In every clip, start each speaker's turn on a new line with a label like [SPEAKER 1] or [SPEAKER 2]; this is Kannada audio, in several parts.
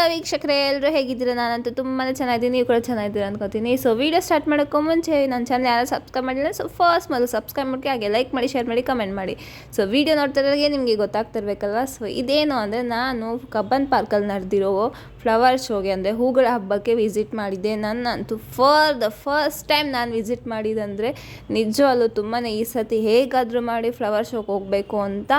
[SPEAKER 1] ಹಲೋ ವೀಕ್ಷಕರೇ, ಎಲ್ಲರೂ ಹೇಗಿದ್ದೀರಾ? ನಾನಂತೂ ತುಂಬಾ ಚೆನ್ನಾಗಿದ್ದೀನಿ, ನೀವು ಕೂಡ ಚೆನ್ನಾಗಿದ್ದೀರಾ ಅನ್ಕೋತೀನಿ. ಸೊ ವಿಡಿಯೋ ಸ್ಟಾರ್ಟ್ ಮಾಡೋಕ್ಕೂ ಮುಂಚೆ ನನ್ನ ಚಾನಲ್ ಯಾರು ಸಬ್ಸ್ಕ್ರೈಬ್ ಮಾಡಿಲ್ಲ, ಸೊ ಫಸ್ಟ್ ಮೊದಲು ಸಬ್ಸ್ಕ್ರೈಬ್ ಮಾಡಿ, ಹಾಗೆ ಲೈಕ್ ಮಾಡಿ, ಶೇರ್ ಮಾಡಿ, ಕಮೆಂಟ್ ಮಾಡಿ. ಸೊ ವಿಡಿಯೋ ನೋಡ್ತಿರೋರಿಗೆ ನಿಮಗೆ ಗೊತ್ತಾಗ್ತಿರ್ಬೇಕಲ್ವ. ಸೊ ಇದೇನು ಅಂದರೆ, ನಾನು ಕಬ್ಬನ್ ಪಾರ್ಕಲ್ಲಿ ನಡೆದಿರೋ ಫ್ಲವರ್ ಶೋಗೆ ಅಂದರೆ ಹೂಗಳ ಹಬ್ಬಕ್ಕೆ ವಿಸಿಟ್ ಮಾಡಿದ್ದೆ. ನನ್ನಂತೂ ಫಾರ್ ದ ಫಸ್ಟ್ ಟೈಮ್ ನಾನು ವಿಸಿಟ್ ಮಾಡಿದಂದರೆ ನಿಜವಲ್ಲೂ ತುಂಬಾ ಈ ಸತಿ ಹೇಗಾದರೂ ಮಾಡಿ ಫ್ಲವರ್ ಶೋಗೆ ಹೋಗಬೇಕು ಅಂತ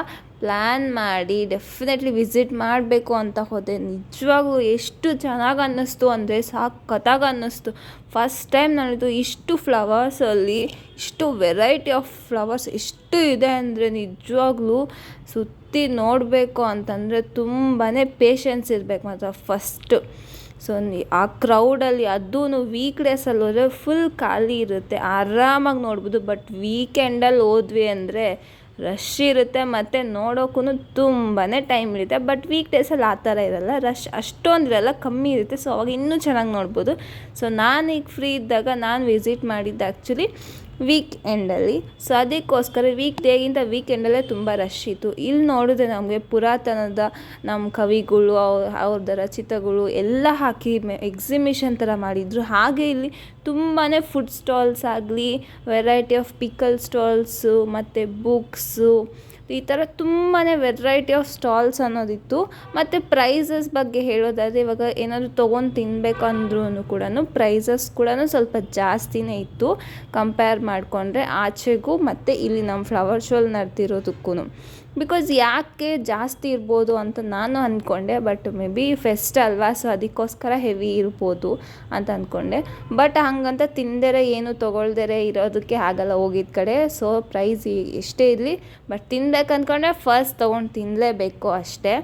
[SPEAKER 1] ಪ್ಲ್ಯಾನ್ ಮಾಡಿ ಡೆಫಿನೆಟ್ಲಿ ವಿಸಿಟ್ ಮಾಡಬೇಕು ಅಂತ ಹೋದೆ. ನಿಜವಾಗೂ ಎಷ್ಟು ಚೆನ್ನಾಗಿ ಅನ್ನಿಸ್ತು ಅಂದರೆ ಸಖತ್ತಾಗಿ ಅನ್ನಿಸ್ತು. ಫಸ್ಟ್ ಟೈಮ್ ನಾನಿದು ಇಷ್ಟು ಫ್ಲವರ್ಸಲ್ಲಿ ಇಷ್ಟು ವೆರೈಟಿ ಆಫ್ ಫ್ಲವರ್ಸ್ ಎಷ್ಟು ಇದೆ ಅಂದರೆ ನಿಜವಾಗ್ಲೂ ಸುತ್ತಿ ನೋಡಬೇಕು ಅಂತಂದರೆ ತುಂಬಾ ಪೇಷನ್ಸ್ ಇರಬೇಕು ಮಾತ್ರ ಫಸ್ಟು. ಸೊ ಆ ಕ್ರೌಡಲ್ಲಿ ಅದೂ ವೀಕ್ ಡೇಸಲ್ಲಿ ಹೋದರೆ ಫುಲ್ ಖಾಲಿ ಇರುತ್ತೆ, ಆರಾಮಾಗಿ ನೋಡ್ಬೋದು. ಬಟ್ ವೀಕೆಂಡಲ್ಲಿ ಹೋದ್ವಿ ಅಂದರೆ ರಶ್ ಇರುತ್ತೆ ಮತ್ತು ನೋಡೋಕ್ಕೂ ತುಂಬಾ ಟೈಮ್ ಇರುತ್ತೆ. ಬಟ್ ವೀಕ್ ಡೇಸಲ್ಲಿ ಆ ಥರ ಇರಲ್ಲ, ರಶ್ ಅಷ್ಟೊಂದಿರಲ್ಲ, ಕಮ್ಮಿ ಇರುತ್ತೆ. ಸೊ ಅವಾಗ ಇನ್ನೂ ಚೆನ್ನಾಗಿ ನೋಡ್ಬೋದು. ಸೊ ನಾನೀಗ ಫ್ರೀ ಇದ್ದಾಗ ನಾನು ವಿಸಿಟ್ ಮಾಡಿದ್ದು ಆ್ಯಕ್ಚುಲಿ ವೀಕ್ ಎಂಡಲ್ಲಿ. ಸೊ ಅದಕ್ಕೋಸ್ಕರ ವೀಕ್ ಡೇಗಿಂತ ವೀಕೆಂಡಲ್ಲೇ ತುಂಬ ರಶ್ ಇತ್ತು. ಇಲ್ಲಿ ನೋಡಿದ್ರೆ ನಮಗೆ ಪುರಾತನದ ನಮ್ಮ ಕವಿಗಳು ಅವ್ರದ್ದು ರಚಿತಗಳು ಎಲ್ಲ ಹಾಕಿ ಎಕ್ಸಿಬಿಷನ್ ಥರ ಮಾಡಿದರು. ಹಾಗೆ ಇಲ್ಲಿ ತುಂಬಾ ಫುಡ್ ಸ್ಟಾಲ್ಸ್ ಆಗಲಿ, ವೆರೈಟಿ ಆಫ್ ಪಿಕಲ್ ಸ್ಟಾಲ್ಸು ಮತ್ತು ಬುಕ್ಸು, ಈ ಥರ ತುಂಬಾ ವೆರೈಟಿ ಆಫ್ ಸ್ಟಾಲ್ಸ್ ಅನ್ನೋದಿತ್ತು. ಮತ್ತು ಪ್ರೈಸಸ್ ಬಗ್ಗೆ ಹೇಳೋದಾದರೆ, ಇವಾಗ ಏನಾದರೂ ತೊಗೊಂಡು ತಿನ್ನಬೇಕಂದ್ರೂ ಕೂಡ ಪ್ರೈಸಸ್ ಕೂಡ ಸ್ವಲ್ಪ ಜಾಸ್ತಿನೇ ಇತ್ತು ಕಂಪೇರ್ ಮಾಡಿಕೊಂಡ್ರೆ ಆಚೆಗೂ ಮತ್ತು ಇಲ್ಲಿ ನಮ್ಮ ಫ್ಲವರ್ ಶೋಲ್ಲಿ ನಡೆದಿರೋದಕ್ಕೂ. ಬಿಕಾಸ್ ಯಾಕೆ ಜಾಸ್ತಿ ಇರ್ಬೋದು ಅಂತ ನಾನು ಅಂದ್ಕೊಂಡೆ, ಬಟ್ ಮೇ ಬಿ ಫೆಸ್ಟ್ ಅಲ್ವಾ, ಸೊ ಅದಕ್ಕೋಸ್ಕರ ಹೆವಿ ಇರ್ಬೋದು ಅಂತ ಅಂದ್ಕೊಂಡೆ. ಬಟ್ ಹಂಗಂತ ತಿಂದರೆ ಏನು ತೊಗೊಳ್ದರೆ ಇರೋದಕ್ಕೆ ಆಗಲ್ಲ ಹೋಗಿದ್ದ ಕಡೆ. ಸೊ ಪ್ರೈಸ್ ಎಷ್ಟೇ ಇರಲಿ, ಬಟ್ ತಿನ್ಬೇಕು ಅಂದ್ಕೊಂಡ್ರೆ ಫಸ್ಟ್ ತೊಗೊಂಡು ತಿನ್ನಲೇಬೇಕು ಅಷ್ಟೇ.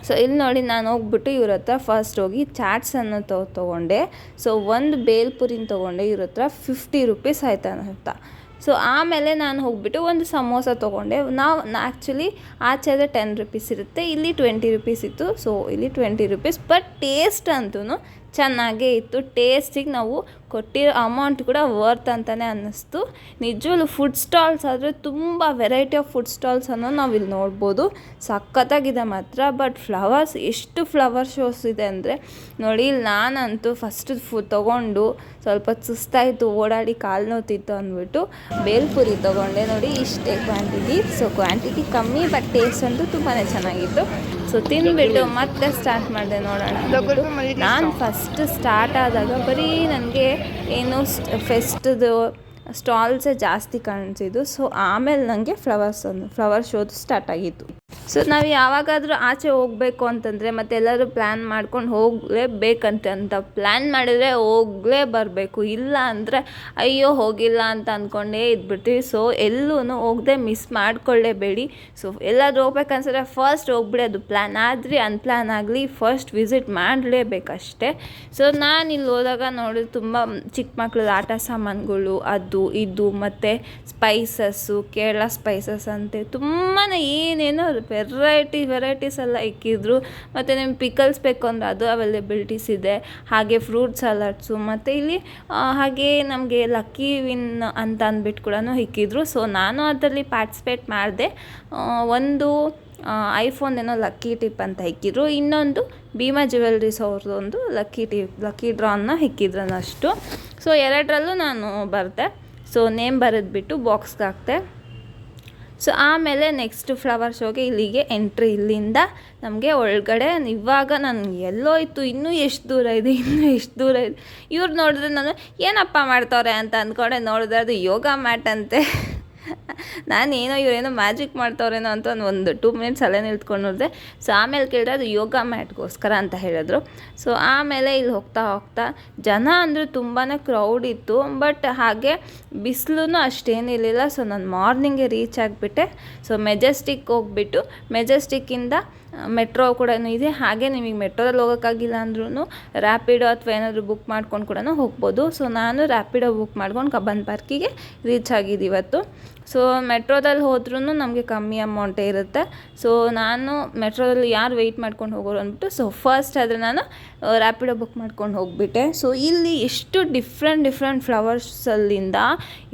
[SPEAKER 1] ಸೊ ಇಲ್ಲಿ ನೋಡಿ, ನಾನು ಹೋಗ್ಬಿಟ್ಟು ಇವ್ರ ಹತ್ರ ಫಸ್ಟ್ ಹೋಗಿ ಚಾಟ್ಸನ್ನು ತೊಗೊಂಡೆ. ಸೊ ಒಂದು ಬೇಲ್ಪುರಿನ ತೊಗೊಂಡೆ, ಇವ್ರ ಹತ್ರ 50 ರೂಪೀಸ್ ಆಯ್ತಾನಂತ. ಸೊ ಆಮೇಲೆ ನಾನು ಹೋಗ್ಬಿಟ್ಟು ಒಂದು ಸಮೋಸ ತೊಗೊಂಡೆ. ನಾವು ಆ್ಯಕ್ಚುಲಿ ಆಚೆ ಆದರೆ 10 ರೂಪೀಸ್ ಇರುತ್ತೆ, ಇಲ್ಲಿ 20 ರೂಪೀಸ್ ಇತ್ತು. ಸೊ ಇಲ್ಲಿ 20 ರೂಪೀಸ್, ಬಟ್ ಟೇಸ್ಟ್ ಅಂತೂ ಚೆನ್ನಾಗೇ ಇತ್ತು. ಟೇಸ್ಟಿಗೆ ನಾವು ಕೊಟ್ಟಿರೋ ಅಮೌಂಟ್ ಕೂಡ ವರ್ತ್ ಅಂತಲೇ ಅನ್ನಿಸ್ತು. ನಿಜವಲ್ಲೂ ಫುಡ್ ಸ್ಟಾಲ್ಸ್ ಆದರೆ ತುಂಬ ವೆರೈಟಿ ಆಫ್ ಫುಡ್ ಸ್ಟಾಲ್ಸ್ ಅನ್ನೋ ನಾವು ಇಲ್ಲಿ ನೋಡ್ಬೋದು. ಸಖತ್ತಾಗಿದೆ ಮಾತ್ರ. ಬಟ್ ಫ್ಲವರ್ಸ್, ಎಷ್ಟು ಫ್ಲವರ್ ಶೋಸ್ ಇದೆ ಅಂದರೆ ನೋಡಿ, ಇಲ್ಲಿ ನಾನಂತೂ ಫಸ್ಟ್ ತೊಗೊಂಡು ಸ್ವಲ್ಪ ಸುಸ್ತಾಯಿತು, ಓಡಾಡಿ ಕಾಲು ನೋತಿತ್ತು ಅಂದ್ಬಿಟ್ಟು ಬೇಲ್ಪುರಿ ತೊಗೊಂಡೆ. ನೋಡಿ ಇಷ್ಟೇ ಕ್ವಾಂಟಿಟಿ. ಸೊ ಕ್ವಾಂಟಿಟಿ ಕಮ್ಮಿ, ಬಟ್ ಟೇಸ್ಟ್ ಅಂತೂ ತುಂಬಾ ಚೆನ್ನಾಗಿತ್ತು. ಸೊ ತಿಂದುಬಿಟ್ಟು ಮತ್ತೆ ಸ್ಟಾರ್ಟ್ ಮಾಡಿದೆ ನೋಡೋಣ. ನಾನು ಫಸ್ಟ್ ಸ್ಟಾರ್ಟ್ ಆದಾಗ ಬರೀ ನನಗೆ ಏನು ಫೆಸ್ಟ್ದು ಸ್ಟಾಲ್ಸೇ ಜಾಸ್ತಿ ಕಾಣಿಸಿದ್ದು. ಸೊ ಆಮೇಲೆ ನನಗೆ ಫ್ಲವರ್ ಶೋದು ಸ್ಟಾರ್ಟ್ ಆಗಿತ್ತು. ಸೊ ನಾವು ಯಾವಾಗಾದರೂ ಆಚೆ ಹೋಗಬೇಕು ಅಂತಂದರೆ ಮತ್ತು ಎಲ್ಲರೂ ಪ್ಲ್ಯಾನ್ ಮಾಡ್ಕೊಂಡು ಹೋಗಲೇಬೇಕಂತ ಪ್ಲ್ಯಾನ್ ಮಾಡಿದರೆ ಹೋಗಲೇ ಬರಬೇಕು. ಇಲ್ಲ ಅಂದರೆ ಅಯ್ಯೋ ಹೋಗಿಲ್ಲ ಅಂತ ಅಂದ್ಕೊಂಡೇ ಇದ್ಬಿಡ್ತೀವಿ. ಸೊ ಎಲ್ಲೂ ಹೋಗದೆ ಮಿಸ್ ಮಾಡ್ಕೊಳ್ಳೇಬೇಡಿ. ಸೊ ಎಲ್ಲಾದರೂ ಹೋಗ್ಬೇಕನ್ಸಿದ್ರೆ ಫಸ್ಟ್ ಹೋಗ್ಬಿಡಿ. ಅದು ಪ್ಲ್ಯಾನ್ ಆದರೆ ಅನ್ಪ್ಲ್ಯಾನ್ ಆಗಲಿ, ಫಸ್ಟ್ ವಿಸಿಟ್ ಮಾಡಲೇಬೇಕಷ್ಟೆ. ಸೊ ನಾನು ಇಲ್ಲಿ ಹೋದಾಗ ನೋಡಿದ್ರೆ ತುಂಬ ಚಿಕ್ಕ ಮಕ್ಕಳದ್ದು ಆಟ ಸಾಮಾನುಗಳು, ಅದು ಇದು ಮತ್ತು ಸ್ಪೈಸಸ್ಸು, ಕೇರಳ ಸ್ಪೈಸಸ್ ಅಂತೆ ತುಂಬಾ ಏನೇನೋ ವೆರೈಟೀಸ್ ಎಲ್ಲ ಇಕ್ಕಿದ್ರು. ಮತ್ತು ನಿಮ್ಗೆ ಪಿಕಲ್ಸ್ ಬೇಕು ಅಂದರೆ ಅದು ಅವೈಲೇಬಿಲಿಟೀಸ್ ಇದೆ. ಹಾಗೆ ಫ್ರೂಟ್ ಸಲಾಡ್ಸು, ಮತ್ತು ಇಲ್ಲಿ ಹಾಗೆ ನಮಗೆ ಲಕ್ಕಿ ವಿನ್ ಅಂತ ಅಂದ್ಬಿಟ್ಟು ಕೂಡ ಇಕ್ಕಿದ್ರು. ಸೊ ನಾನು ಅದರಲ್ಲಿ ಪಾರ್ಟಿಸಿಪೇಟ್ ಮಾಡಿದೆ. ಒಂದು ಐಫೋನ್ ಏನೋ ಲಕ್ಕಿ ಟಿಪ್ ಅಂತ ಇಕ್ಕಿದ್ರು, ಇನ್ನೊಂದು ಭೀಮಾ ಜ್ಯುವೆಲ್ರೀಸ್ ಅವ್ರದ್ದೊಂದು ಲಕ್ಕಿ ಡ್ರಾನ್ನ ಇಕ್ಕಿದ್ರು ಅಷ್ಟು. ಸೊ ಎರಡರಲ್ಲೂ ನಾನು ಬರೆದೆ. ಸೊ ನೇಮ್ ಬರೆದ್ಬಿಟ್ಟು ಬಾಕ್ಸ್ಗೆ ಹಾಕ್ತೆ. ಸೊ ಆಮೇಲೆ ನೆಕ್ಸ್ಟ್ ಫ್ಲವರ್ ಶೋಗೆ ಇಲ್ಲಿಗೆ ಎಂಟ್ರಿ. ಇಲ್ಲಿಂದ ನಮಗೆ ಒಳಗಡೆ ಇವಾಗ ನನಗೆ ಎಲ್ಲೋ ಇತ್ತು, ಇನ್ನೂ ಎಷ್ಟು ದೂರ ಇದೆ. ಇವ್ರು ನೋಡಿದ್ರೆ ನಾನು ಏನಪ್ಪ ಮಾಡ್ತವ್ರೆ ಅಂತ ಅಂದ್ಕೊಂಡೆ. ನೋಡಿದ್ರೆ ಅದು ಯೋಗ ಮ್ಯಾಟ್ ಅಂತೆ. ನಾನೇನೋ ಇವರೇನೋ ಮ್ಯಾಜಿಕ್ ಮಾಡ್ತವ್ರೇನೋ ಅಂತ ಒಂದು 2 ಮಿನಿಟ್ಸ್ ಅಲ್ಲೇ ನಿಲ್ತ್ಕೊಂಡು ನೋಡಿದೆ. ಸೊ ಆಮೇಲೆ ಕೇಳಿದ್ರೆ ಅದು ಯೋಗ ಮ್ಯಾಟ್ಗೋಸ್ಕರ ಅಂತ ಹೇಳಿದ್ರು. ಸೊ ಆಮೇಲೆ ಇಲ್ಲಿ ಹೋಗ್ತಾ ಜನ ಅಂದರೆ ತುಂಬಾ ಕ್ರೌಡ್ ಇತ್ತು. ಬಟ್ ಹಾಗೆ ಬಿಸಿಲು ಅಷ್ಟೇನಿರಲಿಲ್ಲ. ಸೊ ನಾನು ಮಾರ್ನಿಂಗೇ ರೀಚ್ ಆಗಿಬಿಟ್ಟೆ. ಸೊ ಮೆಜೆಸ್ಟಿಕ್ ಹೋಗ್ಬಿಟ್ಟು ಮೆಜೆಸ್ಟಿಕ್ಕಿಂದ ಮೆಟ್ರೋ ಕೂಡ ಇದೆ. ಹಾಗೆ ನಿಮಗೆ ಮೆಟ್ರೋದಲ್ಲಿ ಹೋಗೋಕ್ಕಾಗಿಲ್ಲ ಅಂದ್ರೂ ರ್ಯಾಪಿಡೋ ಅಥವಾ ಏನಾದರೂ ಬುಕ್ ಮಾಡ್ಕೊಂಡು ಕೂಡ ಹೋಗ್ಬೋದು. ಸೊ ನಾನು ರ್ಯಾಪಿಡೋ ಬುಕ್ ಮಾಡ್ಕೊಂಡು ಕಬ್ಬನ್ ಪಾರ್ಕಿಗೆ ರೀಚ್ ಆಗಿದ್ದು ಇವತ್ತು. ಸೊ ಮೆಟ್ರೋದಲ್ಲಿ ಹೋದ್ರೂ ನಮಗೆ ಕಮ್ಮಿ ಅಮೌಂಟೇ ಇರುತ್ತೆ. ಸೊ ನಾನು ಮೆಟ್ರೋದಲ್ಲಿ ಯಾರು ವೆಯ್ಟ್ ಮಾಡ್ಕೊಂಡು ಹೋಗೋರು ಅಂದ್ಬಿಟ್ಟು ಸೊ ಫಸ್ಟ್ ಆದರೆ ನಾನು ರ್ಯಾಪಿಡೋ ಬುಕ್ ಮಾಡ್ಕೊಂಡು ಹೋಗಿಬಿಟ್ಟೆ. ಸೊ ಇಲ್ಲಿ ಎಷ್ಟು ಡಿಫ್ರೆಂಟ್ ಫ್ಲವರ್ಸಲ್ಲಿಂದ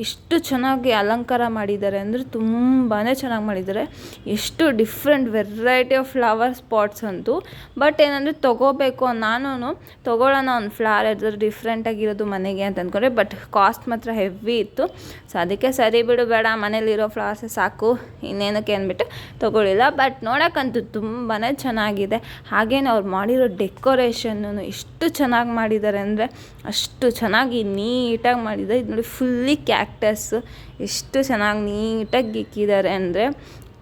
[SPEAKER 1] ಎಷ್ಟು ಚೆನ್ನಾಗಿ ಅಲಂಕಾರ ಮಾಡಿದ್ದಾರೆ ಅಂದರೆ ತುಂಬಾ ಚೆನ್ನಾಗಿ ಮಾಡಿದ್ದಾರೆ. ಎಷ್ಟು different variety of flower spots ಅಂತೂ. ಬಟ್ ಏನಂದರೆ ತೊಗೋಬೇಕು ನಾನು ತೊಗೊಳ್ಳೋಣ ಒಂದು ಫ್ಲವರ್ ಯಾವ್ದಾದ್ರು ಡಿಫ್ರೆಂಟಾಗಿರೋದು ಮನೆಗೆ ಅಂತ ಅಂದ್ಕೊಂಡ್ರೆ, ಬಟ್ ಕಾಸ್ಟ್ ಮಾತ್ರ ಹೆವಿ ಇತ್ತು. ಸೊ ಅದಕ್ಕೆ ಸರಿ ಬಿಡು ಬೇಡ, ಮನೇಲಿರೋ ಫ್ಲವರ್ಸೇ ಸಾಕು ಇನ್ನೇನಕ್ಕೆ ಅಂದ್ಬಿಟ್ಟು ತೊಗೊಳ್ಳಿಲ್ಲ. ಬಟ್ ನೋಡೋಕ್ಕಂತೂ ತುಂಬಾ ಚೆನ್ನಾಗಿದೆ. ಹಾಗೇನೆ ಅವ್ರು ಮಾಡಿರೋ ಡೆಕೋರೇಷನ್ನು ಎಷ್ಟು ಚೆನ್ನಾಗಿ ಮಾಡಿದ್ದಾರೆ ಅಂದರೆ ಅಷ್ಟು ಚೆನ್ನಾಗಿ ನೀಟಾಗಿ ಮಾಡಿದ್ದಾರೆ. ಇದು ನೋಡಿ ಫುಲ್ಲಿ ಕ್ಯಾಕ್ಟಸ್ ಎಷ್ಟು ಚೆನ್ನಾಗಿ ನೀಟಾಗಿ ಇಕ್ಕಿದ್ದಾರೆ ಅಂದರೆ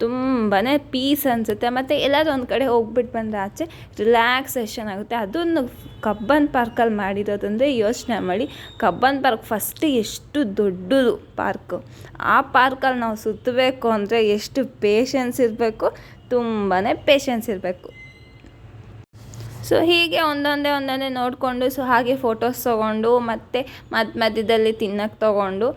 [SPEAKER 1] ತುಂಬಾ ಪೀಸ್ ಅನಿಸುತ್ತೆ. ಮತ್ತು ಎಲ್ಲಾದರೂ ಒಂದು ಕಡೆ ಹೋಗ್ಬಿಟ್ಟು ಬಂದರೆ ಆಚೆ ರಿಲ್ಯಾಕ್ಸೇಷನ್ ಆಗುತ್ತೆ. ಅದನ್ನು ಕಬ್ಬನ್ ಪಾರ್ಕಲ್ಲಿ ಮಾಡಿರೋದಂದರೆ ಯೋಚನೆ ಮಾಡಿ, ಕಬ್ಬನ್ ಪಾರ್ಕ್ ಫಸ್ಟ್ ಎಷ್ಟು ದೊಡ್ಡದು ಪಾರ್ಕು. ಆ ಪಾರ್ಕಲ್ಲಿ ನಾವು ಸುತ್ತಬೇಕು ಅಂದರೆ ಎಷ್ಟು ಪೇಷನ್ಸ್ ಇರಬೇಕು, ತುಂಬಾ ಪೇಷನ್ಸ್ ಇರಬೇಕು. ಸೊ ಹೀಗೆ ಒಂದೊಂದೇ ನೋಡಿಕೊಂಡು ಸೊ ಹಾಗೆ ಫೋಟೋಸ್ ತೊಗೊಂಡು ಮತ್ತು ಮಧ್ಯದಲ್ಲಿ ತಿನ್ನಕ್ಕೆ ತೊಗೊಂಡು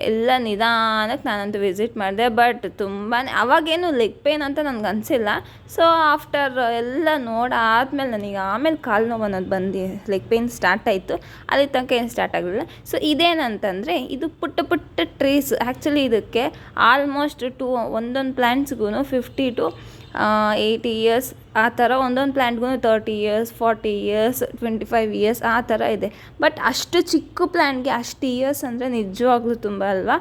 [SPEAKER 1] ಎಲ್ಲ ನಿಧಾನಕ್ಕೆ ನಾನಂತೂ ವಿಸಿಟ್ ಮಾಡಿದೆ. ಬಟ್ ತುಂಬಾ ಅವಾಗೇನು ಲೆಗ್ ಪೇನ್ ಅಂತ ನನಗೆ ಅನಿಸಿಲ್ಲ. ಸೊ ಆಫ್ಟರ್ ಎಲ್ಲ ನೋಡಾದ್ಮೇಲೆ ನನಗೆ ಆಮೇಲೆ ಕಾಲು ನೋವು ಅನ್ನೋದು ಬಂದು ಲೆಗ್ ಪೇನ್ ಸ್ಟಾರ್ಟ್ ಆಯಿತು. ಅಲ್ಲಿ ತನಕ ಏನು ಸ್ಟಾರ್ಟ್ ಆಗಲಿಲ್ಲ. ಸೊ ಇದೇನಂತಂದರೆ ಇದು ಪುಟ್ಟ ಟ್ರೀಸ್. ಆ್ಯಕ್ಚುಲಿ ಇದಕ್ಕೆ ಆಲ್ಮೋಸ್ಟ್ ಒಂದೊಂದು ಪ್ಲ್ಯಾಂಟ್ಸ್ಗೂ 50 to 80 years ಆ ಥರ, ಒಂದೊಂದು ಪ್ಲ್ಯಾಂಟ್ಗೂ 30 years 40 years 25 years ಆ ಥರ ಇದೆ. ಬಟ್ ಅಷ್ಟು ಚಿಕ್ಕ ಪ್ಲ್ಯಾಂಟ್ಗೆ ಅಷ್ಟು ಇಯರ್ಸ್ ಅಂದರೆ ನಿಜವಾಗ್ಲೂ ತುಂಬ ಅಲ್ವಾ.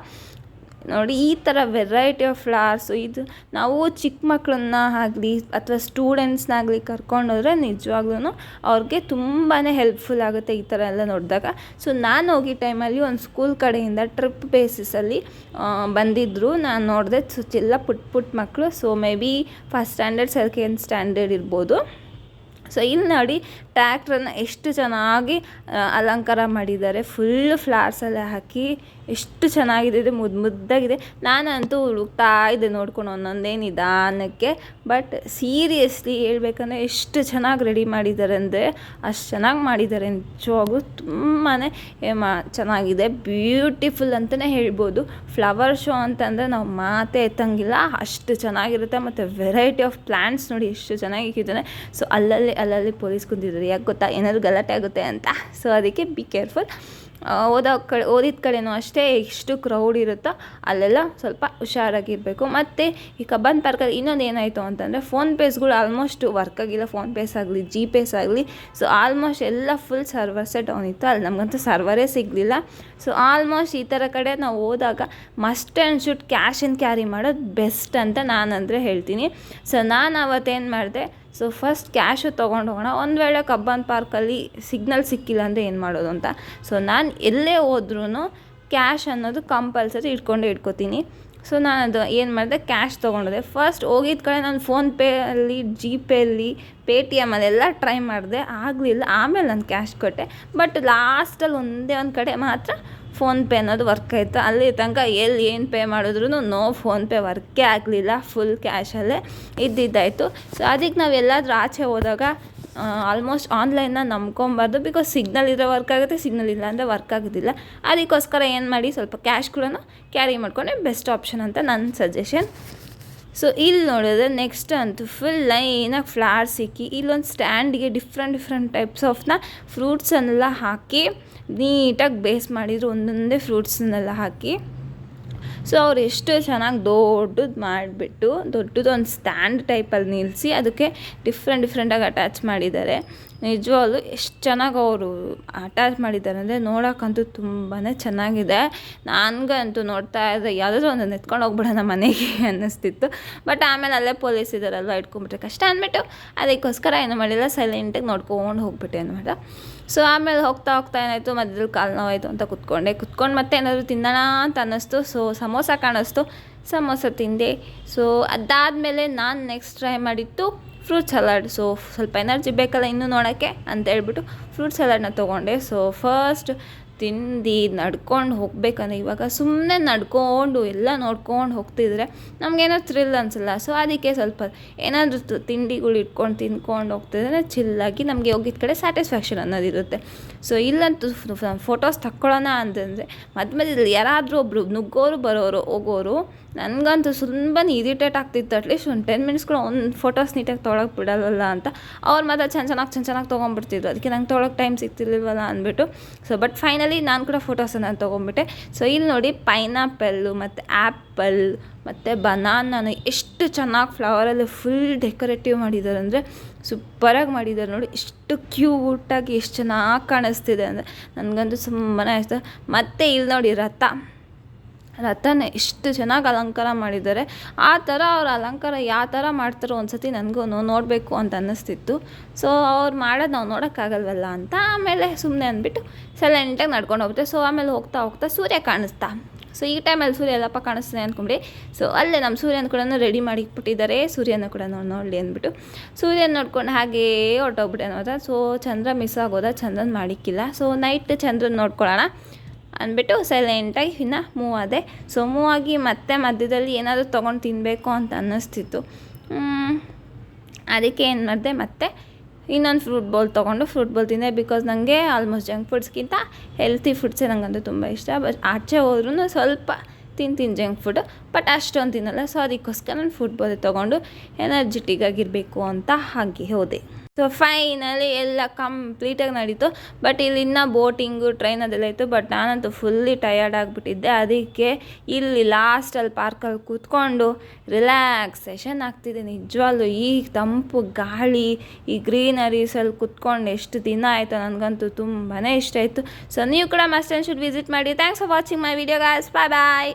[SPEAKER 1] ನೋಡಿ ಈ ಥರ ವೆರೈಟಿ ಆಫ್ ಫ್ಲವರ್ಸು. ಇದು ನಾವು ಚಿಕ್ಕ ಮಕ್ಕಳನ್ನ ಆಗಲಿ ಅಥವಾ ಸ್ಟೂಡೆಂಟ್ಸ್ನಾಗಲಿ ಕರ್ಕೊಂಡೋದ್ರೆ ನಿಜವಾಗ್ಲೂ ಅವ್ರಿಗೆ ತುಂಬಾ ಹೆಲ್ಪ್ಫುಲ್ ಆಗುತ್ತೆ ಈ ಥರ ಎಲ್ಲ ನೋಡಿದಾಗ. ಸೊ ನಾನು ಹೋಗಿ ಟೈಮಲ್ಲಿ ಒಂದು ಸ್ಕೂಲ್ ಕಡೆಯಿಂದ ಟ್ರಿಪ್ ಬೇಸಿಸಲ್ಲಿ ಬಂದಿದ್ದರು. ನಾನು ನೋಡಿದೆ ಸೊ ಎಲ್ಲ ಪುಟ್ಟ ಮಕ್ಕಳು. So may be first standard second standard ಇರ್ಬೋದು. ಸೊ ಇಲ್ಲಿ ನೋಡಿ ಟ್ರ್ಯಾಕ್ಟ್ರನ್ನ ಎಷ್ಟು ಚೆನ್ನಾಗಿ ಅಲಂಕಾರ ಮಾಡಿದ್ದಾರೆ. ಫುಲ್ ಫ್ಲವರ್ಸೆಲ್ಲ ಹಾಕಿ ಎಷ್ಟು ಚೆನ್ನಾಗಿದೆ, ಇದು ಮುದ್ದಾಗಿದೆ. ನಾನಂತೂ ಹುಡುಕ್ತಾ ಇದ್ದೆ ನೋಡ್ಕೊಂಡು ಒಂದೊಂದೇ ನಿಧಾನಕ್ಕೆ. ಬಟ್ ಸೀರಿಯಸ್ಲಿ ಹೇಳ್ಬೇಕಂದ್ರೆ ಎಷ್ಟು ಚೆನ್ನಾಗಿ ರೆಡಿ ಮಾಡಿದ್ದಾರೆ ಅಂದರೆ ಅಷ್ಟು ಚೆನ್ನಾಗಿ ಮಾಡಿದ್ದಾರೆ. ನಿಜವಾಗೂ ತುಂಬಾ ಚೆನ್ನಾಗಿದೆ, ಬ್ಯೂಟಿಫುಲ್ ಅಂತಲೇ ಹೇಳ್ಬೋದು. ಫ್ಲವರ್ ಶೋ ಅಂತಂದರೆ ನಾವು ಮಾತೇ ಎತ್ತಂಗಿಲ್ಲ, ಅಷ್ಟು ಚೆನ್ನಾಗಿರುತ್ತೆ. ಮತ್ತು ವೆರೈಟಿ ಆಫ್ ಪ್ಲ್ಯಾಂಟ್ಸ್ ನೋಡಿ ಎಷ್ಟು ಚೆನ್ನಾಗಿ ಇಕ್ಕಿದ್ದಾನೆ. ಸೊ ಅಲ್ಲಲ್ಲಿ ಪೊಲೀಸ್ ಕುಂತಿದ್ದಾರೆ. ಯಾಕೆ ಗೊತ್ತಾ, ಏನಾದ್ರು ಗಲಾಟೆ ಆಗುತ್ತೆ ಅಂತ. ಸೊ ಅದಕ್ಕೆ ಬಿ ಕೇರ್ಫುಲ್. ಓದಿದ ಕಡೆನೂ ಅಷ್ಟೇ ಎಷ್ಟು ಕ್ರೌಡ್ ಇರುತ್ತೋ ಅಲ್ಲೆಲ್ಲ ಸ್ವಲ್ಪ ಹುಷಾರಾಗಿರಬೇಕು. ಮತ್ತು ಈ ಕಬ್ಬನ್ ಪಾರ್ಕಲ್ಲಿ ಇನ್ನೊಂದು ಏನಾಯಿತು ಅಂತಂದರೆ ಫೋನ್ಪೇಸ್ಗಳು ಆಲ್ಮೋಸ್ಟ್ ವರ್ಕ್ ಆಗಿಲ್ಲ. ಫೋನ್ಪೇಸ್ ಆಗಲಿ ಜಿಪೇಸ್ ಆಗಲಿ ಸೊ ಆಲ್ಮೋಸ್ಟ್ ಎಲ್ಲ ಫುಲ್ ಸರ್ವರ್ಸೇ ಡೌನ್ ಇತ್ತು. ಅಲ್ಲಿ ನಮಗಂತೂ ಸರ್ವರೇ ಸಿಗಲಿಲ್ಲ. ಸೊ ಆಲ್ಮೋಸ್ಟ್ ಈ ಥರ ಕಡೆ ನಾವು ಹೋದಾಗ must and should cash and carry ಮಾಡೋದು ಬೆಸ್ಟ್ ಅಂತ ನಾನಂದರೆ ಹೇಳ್ತೀನಿ. ಸೊ ನಾನು ಅವತ್ತೇನು ಮಾಡಿದೆ, ಸೊ ಫಸ್ಟ್ ಕ್ಯಾಶು ತೊಗೊಂಡು ಹೋಗೋಣ, ಒಂದು ವೇಳೆ ಕಬ್ಬನ್ ಪಾರ್ಕಲ್ಲಿ ಸಿಗ್ನಲ್ ಸಿಕ್ಕಿಲ್ಲ ಅಂದರೆ ಏನು ಮಾಡೋದು ಅಂತ. ಸೊ ನಾನು ಎಲ್ಲೇ ಹೋದ್ರೂ ಕ್ಯಾಶ್ ಅನ್ನೋದು ಕಂಪಲ್ಸರಿ ಇಟ್ಕೋತೀನಿ. ಸೊ ನಾನು ಅದು ಏನು ಮಾಡಿದೆ, ಕ್ಯಾಶ್ ತೊಗೊಂಡಿದೆ. ಫಸ್ಟ್ ಹೋಗಿದ್ದ ಕಡೆ ನಾನು ಫೋನ್ಪೇಯಲ್ಲಿ ಜಿಪೇಯಲ್ಲಿ ಪೇಟಿಎಮ್ಮಲ್ಲೆಲ್ಲ ಟ್ರೈ ಮಾಡಿದೆ, ಆಗಲಿಲ್ಲ. ಆಮೇಲೆ ನಾನು ಕ್ಯಾಶ್ ಕೊಟ್ಟೆ. ಬಟ್ ಲಾಸ್ಟಲ್ಲಿ ಒಂದೇ ಒಂದು ಕಡೆ ಮಾತ್ರ ಫೋನ್ಪೇ ಅನ್ನೋದು ವರ್ಕ್ ಆಯಿತು. ಅಲ್ಲಿ ತನಕ ಏನು ಪೇ ಮಾಡಿದ್ರು ನೋ ಫೋನ್ಪೇ ವರ್ಕೇ ಆಗಲಿಲ್ಲ, ಫುಲ್ ಕ್ಯಾಶಲ್ಲೇ ಇದ್ದಿದ್ದಾಯಿತು. ಸೊ ಅದಕ್ಕೆ ನಾವು ಎಲ್ಲಾದರೂ ಆಚೆ ಹೋದಾಗ ಆಲ್ಮೋಸ್ಟ್ ಆನ್ಲೈನ್ನ ನಂಬ್ಕೊಬಾರ್ದು. ಬಿಕಾಸ್ ಸಿಗ್ನಲ್ ಇದ್ರೆ ವರ್ಕ್ ಆಗುತ್ತೆ, ಸಿಗ್ನಲ್ ಇಲ್ಲ ಅಂದರೆ ವರ್ಕ್ ಆಗೋದಿಲ್ಲ. ಅದಕ್ಕೋಸ್ಕರ ಏನು ಮಾಡಿ, ಸ್ವಲ್ಪ ಕ್ಯಾಶ್ ಕೂಡ ಕ್ಯಾರಿ ಮಾಡ್ಕೊಂಡ್ರೆ ಬೆಸ್ಟ್ ಆಪ್ಷನ್ ಅಂತ ನನ್ನ ಸಜೆಷನ್. ಸೊ ಇಲ್ಲಿ ನೋಡಿದ್ರೆ ನೆಕ್ಸ್ಟ್ ಅಂತೂ ಫುಲ್ ಲೈನಾಗಿ ಫ್ಲವರ್ಸ್ ಸಿಕ್ಕಿ ಇಲ್ಲೊಂದು ಸ್ಟ್ಯಾಂಡಿಗೆ ಡಿಫ್ರೆಂಟ್ ಟೈಪ್ಸ್ ಆಫ್ನ ಫ್ರೂಟ್ಸನ್ನೆಲ್ಲ ಹಾಕಿ ನೀಟಾಗಿ ಬೇಸ್ ಮಾಡಿದ್ರು, ಒಂದೊಂದೇ ಫ್ರೂಟ್ಸನ್ನೆಲ್ಲ ಹಾಕಿ. ಸೊ ಅವ್ರು ಎಷ್ಟು ಚೆನ್ನಾಗಿ ದೊಡ್ಡದು ಮಾಡಿಬಿಟ್ಟು ದೊಡ್ಡದೊಂದು ಸ್ಟ್ಯಾಂಡ್ ಟೈಪಲ್ಲಿ ನಿಲ್ಲಿಸಿ ಅದಕ್ಕೆ ಡಿಫ್ರೆಂಟಾಗಿ ಅಟ್ಯಾಚ್ ಮಾಡಿದ್ದಾರೆ. ನಿಜವಾಗ್ಲೂ ಎಷ್ಟು ಚೆನ್ನಾಗಿ ಅವರು ಅಟ್ಯಾಚ್ ಮಾಡಿದ್ದಾರೆ ಅಂದರೆ ನೋಡೋಕ್ಕಂತೂ ತುಂಬಾ ಚೆನ್ನಾಗಿದೆ. ನನಗಂತೂ ನೋಡ್ತಾ ಇದ್ದರೆ ಯಾವುದಾದ್ರೂ ಒಂದನ್ನು ಎತ್ಕೊಂಡು ಹೋಗ್ಬಿಡೋಣ ಮನೆಗೆ ಅನ್ನಿಸ್ತಿತ್ತು. ಬಟ್ ಆಮೇಲೆ ಅಲ್ಲೇ ಪೊಲೀಸ್ ಇದ್ದಾರಲ್ವ, ಇಟ್ಕೊಂಡ್ಬಿಟ್ರೆ ಕಷ್ಟ ಅಂದ್ಬಿಟ್ಟು ಅದಕ್ಕೋಸ್ಕರ ಏನು ಮಾಡಿಲ್ಲ, ಸೈಲೆಂಟಾಗಿ ನೋಡ್ಕೊಂಡು ಹೋಗ್ಬಿಟ್ಟೆ ಅನ್ಬೇಡ. ಸೊ ಆಮೇಲೆ ಹೋಗ್ತಾ ಏನಾಯಿತು, ಮಧ್ಯದಲ್ಲಿ ಕಾಲು ನೋವಾಯಿತು ಅಂತ ಕುತ್ಕೊಂಡು ಮತ್ತೆ ಏನಾದರೂ ತಿನ್ನೋಣ ಅಂತ ಅನ್ನಿಸ್ತು. ಸೊ ಸಮೋಸ ಕಾಣಿಸ್ತು, ಸಮೋಸ ತಿಂದೆ. ಸೊ ಅದಾದಮೇಲೆ ನಾನು ನೆಕ್ಸ್ಟ್ ಟ್ರೈ ಮಾಡಿತ್ತು ಫ್ರೂಟ್ ಸಲಾಡ್. ಸೊ ಸ್ವಲ್ಪ ಎನರ್ಜಿ ಬೇಕಲ್ಲ ಇನ್ನೂ ನೋಡೋಕ್ಕೆ ಅಂತ ಹೇಳ್ಬಿಟ್ಟು ಫ್ರೂಟ್ ಸಲಾಡ್ನ ತೊಗೊಂಡೆ. ಸೊ ಫಸ್ಟ್ ತಿಂದು ನಡ್ಕೊಂಡು ಹೋಗ್ಬೇಕಂದ್ರೆ ಇವಾಗ ಸುಮ್ಮನೆ ನಡ್ಕೊಂಡು ಎಲ್ಲ ನೋಡ್ಕೊಂಡು ಹೋಗ್ತಿದ್ರೆ ನಮಗೇನೋ ಥ್ರಿಲ್ ಅನಿಸಲ್ಲ. ಸೊ ಅದಕ್ಕೆ ಸ್ವಲ್ಪ ಏನಾದರೂ ತಿಂಡಿಗಳು ಇಟ್ಕೊಂಡು ತಿನ್ಕೊಂಡು ಹೋಗ್ತಿದ್ರೆ ಚಿಲ್ಲಾಗಿ ನಮಗೆ ಹೋಗಿದ್ದ ಕಡೆ ಸ್ಯಾಟಿಸ್ಫ್ಯಾಕ್ಷನ್ ಅನ್ನೋದಿರುತ್ತೆ. ಸೊ ಇಲ್ಲಂತೂ ಫೋಟೋಸ್ ತಕ್ಕೊಳ್ಳೋಣ ಅಂತಂದರೆ ಮಧ್ಯದಲ್ಲಿ ಯಾರಾದರೂ ಒಬ್ಬರು ನುಗ್ಗೋರು ಬರೋರು ಹೋಗೋರು ನನಗಂತೂ ತುಂಬ ಇರಿಟೇಟ್ ಆಗ್ತಿತ್ತು. ಅಟ್ಲೀಸ್ಟ್ ಒಂದು 10 ಮಿನಿಟ್ಸ್ಗಳು ಒಂದು ಫೋಟೋಸ್ ನೀಟಾಗಿ ತೊಗೊಳಕ್ಕೆ ಬಿಡೋಲ್ಲ ಅಂತ ಅವ್ರು ಮಾತ್ರ ಚೆನ್ನಾಗಿ ತೊಗೊಂಡ್ಬಿಡ್ತಿದ್ರು. ಅದಕ್ಕೆ ನಂಗೆ ತೊಗೊಳಕ್ಕೆ ಟೈಮ್ ಸಿಗ್ತಿರ್ಲಿಲ್ವಲ್ಲ ಅಂದ್ಬಿಟ್ಟು. ಸೊ ಬಟ್ ಫೈನಲಿ ನಾನು ಕೂಡ ಫೋಟೋಸನ್ನು ತೊಗೊಂಬಿಟ್ಟೆ. ಸೊ ಇಲ್ಲಿ ನೋಡಿ ಪೈನಾಪಲ್ಲು ಮತ್ತು ಆ್ಯಪಲ್ ಮತ್ತು ಬನಾನನು ಎಷ್ಟು ಚೆನ್ನಾಗಿ ಫ್ಲವರಲ್ಲಿ ಫುಲ್ ಡೆಕೋರೇಟಿವ್ ಮಾಡಿದ್ದಾರೆ ಅಂದರೆ ಸೂಪರಾಗಿ ಮಾಡಿದ್ದಾರೆ ನೋಡಿ. ಎಷ್ಟು ಕ್ಯೂಟಾಗಿ ಎಷ್ಟು ಚೆನ್ನಾಗಿ ಕಾಣಿಸ್ತಿದೆ ಅಂದರೆ ನನಗಂತೂ ತುಂಬಾ ಇಷ್ಟ. ಮತ್ತು ಇಲ್ಲಿ ನೋಡಿ ರಥನೇ ಎಷ್ಟು ಚೆನ್ನಾಗಿ ಅಲಂಕಾರ ಮಾಡಿದ್ದಾರೆ. ಆ ಥರ ಅವ್ರ ಅಲಂಕಾರ ಯಾವ ಥರ ಮಾಡ್ತಾರೋ ಒಂದು ಸತಿ ನನಗೂ ನೋಡಬೇಕು ಅಂತ ಅನ್ನಿಸ್ತಿತ್ತು. ಸೊ ಅವ್ರು ಮಾಡೋದು ನಾವು ನೋಡೋಕ್ಕಾಗಲ್ವಲ್ಲ ಅಂತ ಆಮೇಲೆ ಸುಮ್ಮನೆ ಅಂದ್ಬಿಟ್ಟು ಸೈಲೆಂಟಾಗಿ ನಡ್ಕೊಂಡು ಹೋಗುತ್ತೆ. ಸೊ ಆಮೇಲೆ ಹೋಗ್ತಾ ಸೂರ್ಯ ಕಾಣಿಸ್ತಾ. ಸೊ ಈ ಟೈಮಲ್ಲಿ ಸೂರ್ಯ ಎಲ್ಲಪ್ಪ ಕಾಣಿಸ್ತಾನೆ ಅಂದ್ಕೊಂಡ್ರಿ. ಸೊ ಅಲ್ಲೇ ನಮ್ಮ ಸೂರ್ಯನ ಕೂಡ ರೆಡಿ ಮಾಡಿ ಇಟ್ಬಿಟ್ಟಿದ್ದಾರೆ. ಸೂರ್ಯನ ಕೂಡ ನೋಡಲಿ ಅಂದ್ಬಿಟ್ಟು ಸೂರ್ಯನ ನೋಡ್ಕೊಂಡು ಹಾಗೇ ಹೊರಟೋಗ್ಬಿಟ್ಟೆ ಅನ್ನೋದ. ಸೊ ಚಂದ್ರ ಮಿಸ್ ಆಗೋದ, ಚಂದ್ರನ ಮಾಡಿಕ್ಕಿಲ್ಲ. ಸೊ ನೈಟ್ ಚಂದ್ರನ ನೋಡ್ಕೊಳ್ಳೋಣ ಅಂದ್ಬಿಟ್ಟು ಸೈಲೆಂಟಾಗಿ ಇನ್ನು ಮೂವ್ ಆದೆ. ಸೊ ಮೂವ್ ಆಗಿ ಮತ್ತೆ ಮಧ್ಯದಲ್ಲಿ ಏನಾದರೂ ತೊಗೊಂಡು ತಿನ್ನಬೇಕು ಅಂತ ಅನ್ನಿಸ್ತಿತ್ತು. ಅದಕ್ಕೆ ಏನು ಮಾಡಿದೆ, ಮತ್ತೆ ಇನ್ನೊಂದು ಫ್ರೂಟ್ ಬೌಲ್ ತಿಂದೆ. ಬಿಕಾಸ್ ನನಗೆ ಆಲ್ಮೋಸ್ಟ್ ಜಂಕ್ ಫುಡ್ಸ್ಗಿಂತ ಹೆಲ್ತಿ ಫುಡ್ಸೇ ನನಗಂತೂ ತುಂಬ ಇಷ್ಟ. ಬಟ್ ಆಚೆ ಹೋದ್ರೂ ಸ್ವಲ್ಪ ತಿಂತೀನಿ ಜಂಕ್ ಫುಡ್, ಬಟ್ ಅಷ್ಟೊಂದು ತಿನ್ನಲ್ಲ. ಸೊ ಅದಕ್ಕೋಸ್ಕರ ನಾನು ಫ್ರೂಟ್ ಬೌಲ್ ತೊಗೊಂಡು ಎನರ್ಜಿಟಿಗಾಗಿರಬೇಕು ಅಂತ ಹಾಗೆ ಹೋದೆ. ಸೊ ಫೈನಲಿ ಎಲ್ಲ ಕಂಪ್ಲೀಟಾಗಿ ನಡೀತು. ಬಟ್ ಇಲ್ಲಿ ಇನ್ನೂ ಬೋಟಿಂಗು ಟ್ರೈನ್ ಅದೆಲ್ಲ ಇತ್ತು. ಬಟ್ ನಾನಂತೂ ಫುಲ್ಲಿ ಟಯರ್ಡ್ ಆಗಿಬಿಟ್ಟಿದ್ದೆ. ಅದಕ್ಕೆ ಇಲ್ಲಿ ಲಾಸ್ಟಲ್ಲಿ ಪಾರ್ಕಲ್ಲಿ ಕೂತ್ಕೊಂಡು ರಿಲ್ಯಾಕ್ಸೇಷನ್ ಆಗ್ತಿದೆ ನಿಜವಾಗ್ಲೂ. ಈ ತಂಪು ಗಾಳಿ, ಈ ಗ್ರೀನರೀಸಲ್ಲಿ ಕೂತ್ಕೊಂಡು ಎಷ್ಟು ದಿನ ಆಯಿತು. ನನಗಂತೂ ತುಂಬಾ ಇಷ್ಟ ಆಯಿತು. ಸೊ ನೀವು ಕೂಡ ಮಸ್ಟ್ ಆ್ಯಂಡ್ ಶುಡ್ ವಿಸಿಟ್ ಮಾಡಿ. Thanks for watching my video guys. Bye.